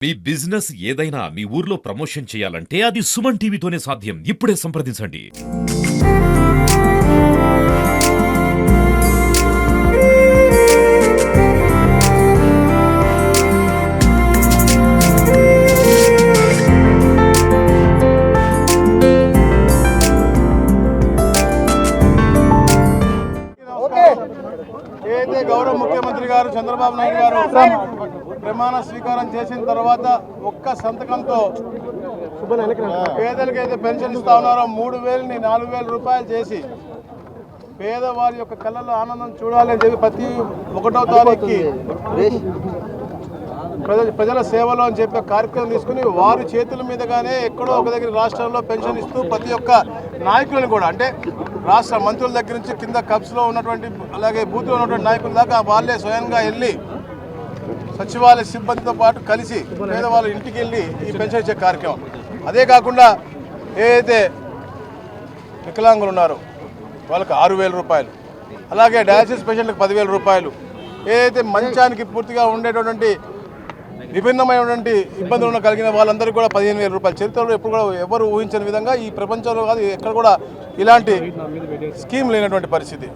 మీ business ఏదైనా మీ ఊర్లో promotion చేయాలంటే అది సుమన్ టీవీతోనే సాధ్యం. ఇప్పుడే సంప్రదించండి. ఏదైతే గౌరవ ముఖ్యమంత్రి గారు చంద్రబాబు నాయుడు గారు ప్రమాణ స్వీకారం చేసిన తర్వాత ఒక్క సంతకంతో పేదలకు అయితే పెన్షన్ ఇస్తా ఉన్నారో 3,000ని 4,000 రూపాయలు చేసి పేదవారి యొక్క కళ్ళల్లో ఆనందం చూడాలని చెప్పి ప్రతి 1వ తారీఖుకి ప్రజల సేవలో అని చెప్పే కార్యక్రమం తీసుకుని వారి చేతుల మీదగానే ఎక్కడో ఒక దగ్గర రాష్ట్రంలో పెన్షన్ ఇస్తూ ప్రతి ఒక్క నాయకులను కూడా అంటే రాష్ట్ర మంత్రుల దగ్గర నుంచి కింద కబ్స్లో ఉన్నటువంటి అలాగే బూత్లో ఉన్నటువంటి నాయకుల దాకా వాళ్ళే స్వయంగా వెళ్ళి సచివాలయ సిబ్బందితో పాటు కలిసి పేదవాళ్ళ ఇంటికి వెళ్ళి ఈ పెన్షన్ ఇచ్చే కార్యక్రమం. అదే కాకుండా ఏదైతే వికలాంగులు ఉన్నారో వాళ్ళకి 6,000 రూపాయలు, అలాగే డయాలసిస్ పేషెంట్లకు 10,000 రూపాయలు, ఏదైతే మంచానికి పూర్తిగా ఉండేటటువంటి విభిన్నమైనటువంటి ఇబ్బందులను కలిగిన వాళ్ళందరికీ కూడా 15,000 రూపాయలు. చరిత్రలో ఎప్పుడు కూడా ఎవరు ఊహించని విధంగా ఈ ప్రపంచంలో కాదు ఎక్కడ కూడా ఇలాంటి స్కీమ్ లేనటువంటి పరిస్థితి.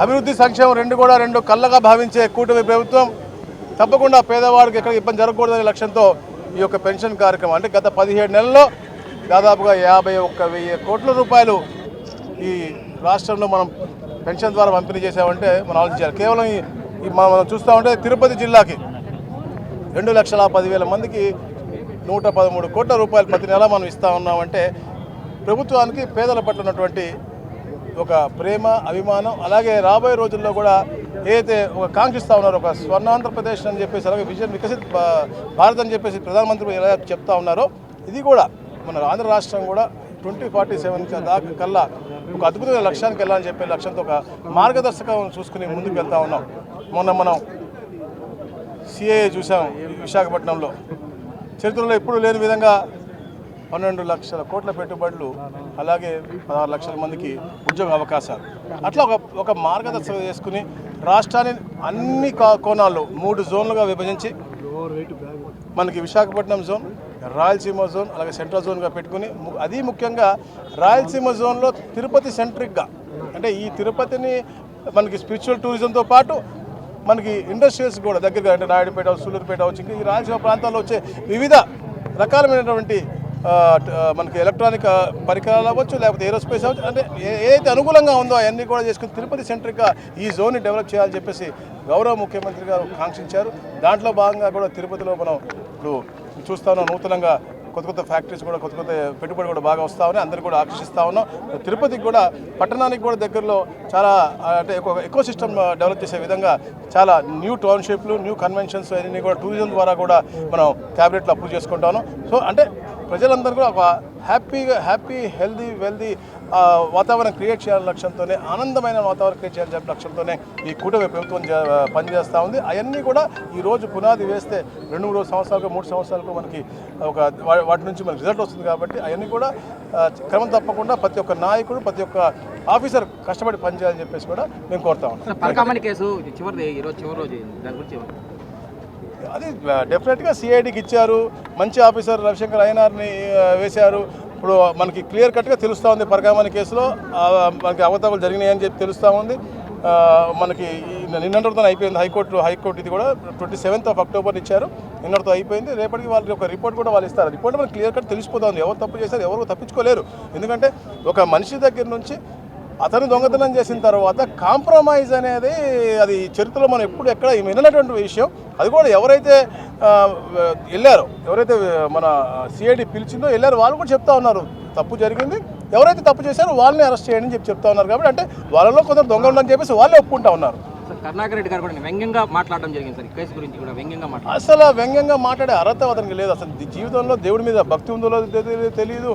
అభివృద్ధి సంక్షేమం రెండు కళ్ళగా భావించే కూటమి ప్రభుత్వం తప్పకుండా పేదవాడికి ఎక్కడ ఇబ్బంది జరగకూడదనే లక్ష్యంతో ఈ యొక్క పెన్షన్ కార్యక్రమం అంటే గత 17 నెలల్లో దాదాపుగా 51,000 కోట్ల రూపాయలు ఈ రాష్ట్రంలో మనం పెన్షన్ ద్వారా పంపిణీ చేసామంటే మనం ఆలోచించాలి. కేవలం మనం చూస్తూ ఉంటే తిరుపతి జిల్లాకి 2,10,000 మందికి 113 కోట్ల రూపాయలు ప్రతి నెల మనం ఇస్తూ ఉన్నామంటే ప్రభుత్వానికి పేదల పట్ల ఉన్నటువంటి ఒక ప్రేమ అభిమానం, అలాగే రాబోయే రోజుల్లో కూడా ఏదైతే ఒక కాంక్షిస్తూ ఉన్నారో ఒక స్వర్ణాంధ్రప్రదేశ్ అని చెప్పేసి అలాగే వికసిత్ భారత్ అని చెప్పేసి ప్రధానమంత్రి ఎలా చెప్తా ఉన్నారో ఇది కూడా మన ఆంధ్ర రాష్ట్రం కూడా 2047 దాకా కల్లా ఒక అద్భుతమైన లక్ష్యానికి వెళ్ళాలని చెప్పే లక్ష్యంతో ఒక మార్గదర్శకం చూసుకుని ముందుకు వెళ్తూ ఉన్నాం. మొన్న మనం సిఏఏ చూసాం విశాఖపట్నంలో, చరిత్రలో ఎప్పుడూ లేని విధంగా 12 లక్షల కోట్ల పెట్టుబడులు, అలాగే 16 లక్షల మందికి ఉద్యోగ అవకాశాలు. అట్లా ఒక మార్గదర్శకం చేసుకుని రాష్ట్రాన్ని అన్ని కోణాల్లో 3 జోన్లుగా విభజించి మనకి విశాఖపట్నం జోన్, రాయలసీమ జోన్, అలాగే సెంట్రల్ జోన్గా పెట్టుకుని అది ముఖ్యంగా రాయలసీమ జోన్లో తిరుపతి సెంట్రిక్గా అంటే ఈ తిరుపతిని మనకి స్పిరిచువల్ టూరిజంతో పాటు మనకి ఇండస్ట్రియల్స్ కూడా దగ్గరగా అంటే నాయుడుపేట, సూలూరుపేట వచ్చి ఈ రాయలసీమ ప్రాంతాల్లో వచ్చే వివిధ రకాలమైనటువంటి మనకి ఎలక్ట్రానిక్ పరికరాలు అవ్వచ్చు, లేకపోతే ఏరోస్పేస్ అవ్వచ్చు, అంటే ఏదైతే అనుకూలంగా ఉందో అవన్నీ కూడా చేసుకుని తిరుపతి సెంట్రిక్గా ఈ జోన్ని డెవలప్ చేయాలని చెప్పేసి గౌరవ ముఖ్యమంత్రి గారు కాంక్షించారు. దాంట్లో భాగంగా కూడా తిరుపతిలో మనం ఇప్పుడు చూస్తా ఉన్నాం నూతనంగా కొత్త ఫ్యాక్టరీస్ కూడా కొత్త పెట్టుబడి కూడా బాగా వస్తూ ఉన్నాయి, అందరికీ కూడా ఆకర్షిస్తూ ఉన్నాం. తిరుపతికి కూడా పట్టణానికి కూడా దగ్గరలో చాలా అంటే ఒక ఎకో సిస్టమ్ డెవలప్ చేసే విధంగా చాలా న్యూ టౌన్షిప్లు, న్యూ కన్వెన్షన్స్ అన్నీ కూడా టూరిజం ద్వారా కూడా మనం క్యాబినెట్లో అప్రూవ్ చేసుకుంటా ఉన్నాం. సో అంటే ప్రజలందరూ కూడా ఒక హ్యాపీ హెల్దీ వెల్దీ వాతావరణం క్రియేట్ చేయాలని లక్ష్యంతోనే, ఆనందమైన వాతావరణం క్రియేట్ చేయాలని లక్ష్యంతోనే ఈ కూటమి ప్రభుత్వం పనిచేస్తూ ఉంది. అవన్నీ కూడా ఈరోజు పునాది వేస్తే 2-3 సంవత్సరాలకు 3 సంవత్సరాలకు మనకి ఒక వాటి నుంచి మనకి రిజల్ట్ వస్తుంది. కాబట్టి అవన్నీ కూడా క్రమం తప్పకుండా ప్రతి ఒక్క నాయకుడు, ప్రతి ఒక్క ఆఫీసర్ కష్టపడి పనిచేయాలని చెప్పేసి కూడా మేము కోరుతా ఉన్నాం. అది డెఫినెట్గా సిఐడికి ఇచ్చారు, మంచి ఆఫీసర్ రవిశంకర్ అయ్యనార్ని వేశారు. ఇప్పుడు మనకి క్లియర్ కట్గా తెలుస్తూ ఉంది పరకామణి కేసులో మనకి అవతారాలు జరిగినాయని చెప్పి తెలుస్తూ ఉంది. మనకి నిన్నటితో అయిపోయింది. హైకోర్టు ఇది కూడా 27th అక్టోబర్ ఇచ్చారు, నిన్నటితో అయిపోయింది. రేపటికి వాళ్ళకి ఒక రిపోర్ట్ కూడా వాళ్ళు ఇస్తారు. రిపోర్ట్ మనకి క్లియర్ కట్ తెలిసిపోతా ఉంది ఎవరు తప్పు చేశారు, ఎవరు తప్పించుకోలేరు. ఎందుకంటే ఒక మనిషి దగ్గర నుంచి అతను దొంగతనం చేసిన తర్వాత కాంప్రమైజ్ అనేది అది చరిత్రలో మనం ఎప్పుడు ఎక్కడ విననటువంటి విషయం. అది కూడా ఎవరైతే వెళ్ళారో, ఎవరైతే మన సిఐడి పిలిచిందో వెళ్ళారో వాళ్ళు కూడా చెప్తా ఉన్నారు తప్పు జరిగింది, ఎవరైతే తప్పు చేశారో వాళ్ళని అరెస్ట్ చేయండి అని చెప్తా ఉన్నారు. కాబట్టి అంటే వాళ్ళలో కొందరు దొంగ ఉందని చెప్పేసి వాళ్ళే ఒప్పుకుంటా ఉన్నారు. కరుణాకర్ రెడ్డి గారు కూడా వ్యంగ్యంగా మాట్లాడడం జరిగింది సార్, ఈ కేసు గురించి కూడా వ్యంగ్యంగా మాట్లాడారు. అసలు వ్యంగ్యంగా మాట్లాడే అర్హత అతనికి లేదు. అసలు జీవితంలో దేవుడి మీద భక్తి ఉందో తెలియదు,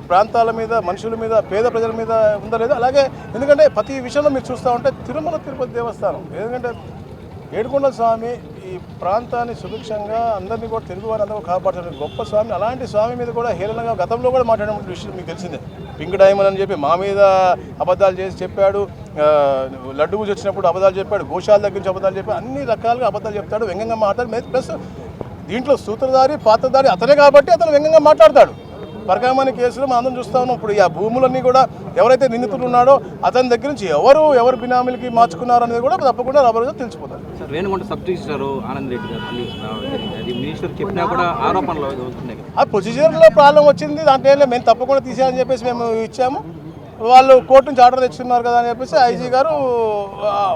ప్రాంతాల మీద, మనుషుల మీద, పేద ప్రజల మీద ఉందో లేదు. అలాగే ఎందుకంటే ప్రతి విషయంలో మీరు చూస్తూ ఉంటే తిరుపతి దేవస్థానం, ఎందుకంటే ఏడుకొండల స్వామి ఈ ప్రాంతాన్ని సుభిక్షంగా అందరినీ కూడా తెలుగువారి అందరూ కాపాడుతున్న గొప్ప స్వామి. అలాంటి స్వామి మీద కూడా హేళనగా గతంలో కూడా మాట్లాడిన విషయం మీకు తెలిసిందే. పింక్ డైమండ్ అని చెప్పి మా మీద అబద్ధాలు చేసి చెప్పాడు, లడ్డు పూజ వచ్చినప్పుడు అబద్ధాలు చెప్పాడు, గోశాల దగ్గర నుంచి అబద్ధాలు చెప్పాడు, అన్ని రకాలుగా అబద్ధాలు చెప్తాడు, వ్యంగ్యంగా మాట్లాడు. ప్లస్ దీంట్లో సూత్రధారి పాత్రధారి అతనే కాబట్టి అతను వ్యంగ్యంగా మాట్లాడతాడు. పరకామణి కేసులో మనం అందరం చూస్తా ఉన్నాం. ఇప్పుడు ఆ భూములన్నీ కూడా ఎవరైతే నిందితుడు ఉన్నాడో అతని దగ్గర నుంచి ఎవరు బినామీలకి మార్చుకున్నారు అనేది కూడా తప్పకుండా రాబోయే రోజుల్లో తెలిసిపోతారు. Sir Venugonda sub registrar Anand Reddy గారు మళ్ళీ రావడం జరిగింది. అది మినిస్టర్ చెప్పినా కూడా ఆరోపణలు వస్తున్నాయి. ఆ ప్రొసీజర్లో ప్రాబ్లం వచ్చింది, దాంట్లో ఏం లేదు, మేము తప్పకుండా తీసేయాలని చెప్పేసి మేము ఇచ్చాము. వాళ్ళు కోర్టు నుంచి ఆర్డర్ తెచ్చుకున్నారు కదా అని చెప్పేసి ఐజీ గారు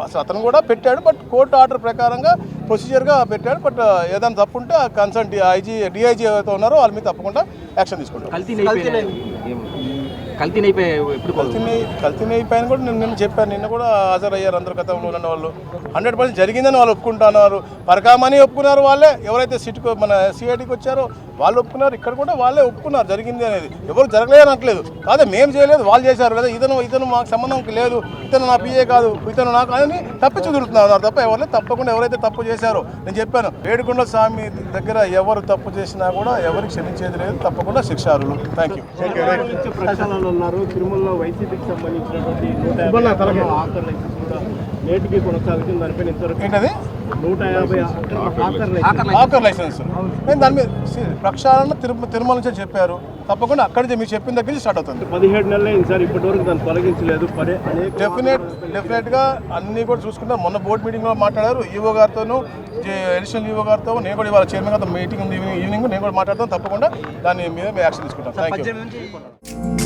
అసలు అతను కూడా పెట్టాడు. బట్ కోర్టు ఆర్డర్ ప్రకారంగా ప్రొసీజర్గా పెట్టాడు. బట్ ఏదైనా తప్పు ఉంటే ఆ కన్సర్న్ డిఐజీ ఎవరైతే ఉన్నారో వాళ్ళ మీద తప్పకుండా యాక్షన్ తీసుకుంటాం. కల్తీ అయిపోయాను కూడా నిన్న చెప్పాను. నిన్న కూడా హాజరయ్యారు అందరు గతంలో ఉన్న వాళ్ళు. 100% జరిగిందని వాళ్ళు ఒప్పుకుంటున్నారు. పరకామణి ఒప్పుకున్నారు వాళ్ళే, ఎవరైతే సిట్కు మన సిఐడికి వచ్చారో వాళ్ళు ఒప్పుకున్నారు. ఇక్కడ కూడా వాళ్ళే ఒప్పుకున్నారు జరిగింది అనేది. ఎవరు జరగలేదు అనట్లేదు, కాదు మేము చేయలేదు వాళ్ళు చేశారు కదా, ఇతను మాకు సంబంధం లేదు, ఇతను నా పిఏ కాదు, ఇతను నాకు అని తప్పించి తిరుగుతున్నారు తప్ప ఎవరు తప్పకుండా ఎవరైతే తప్పు చేశారో నేను చెప్పాను. వేడుకొండ స్వామి దగ్గర ఎవరు తప్పు చేసినా కూడా ఎవరికి క్షమించేది లేదు, తప్పకుండా శిక్షార్హులు. Thank you. ఉన్నారు తిరుమలలో వైసీపీకి సంబంధించినటువంటి 150 ఆకర్ లైసెన్స్ కూడా నేటికి కొనసాగుతుంది. దానిపైన ఇంతవరకు ఏంటది 150 ఆకర్ లైసెన్స్ నేను దాని మీద ప్రక్షాళన తిరుమల నుంచి చెప్పారు. తప్పకుండా అక్కడి నుంచి మీరు చెప్పిన దగ్గర నుంచి స్టార్ట్ అవుతుంది. 17 నెలలు అయింది సార్, ఇప్పటి వరకు దాన్ని తొలగించలేదు. డెఫినెట్గా అన్నీ కూడా చూసుకుంటాం. మొన్న బోర్డు మీటింగ్లో మాట్లాడారు ఈవో గారితోనూ, అడిషనల్ ఈవో గారితో. నేను కూడా ఇవాళ చైర్మన్ గారితో మీటింగ్ ఉంది ఈవినింగ్, నేను కూడా మాట్లాడతాను. తప్పకుండా దాని మీద యాక్షన్ తీసుకుంటాం. Thank you.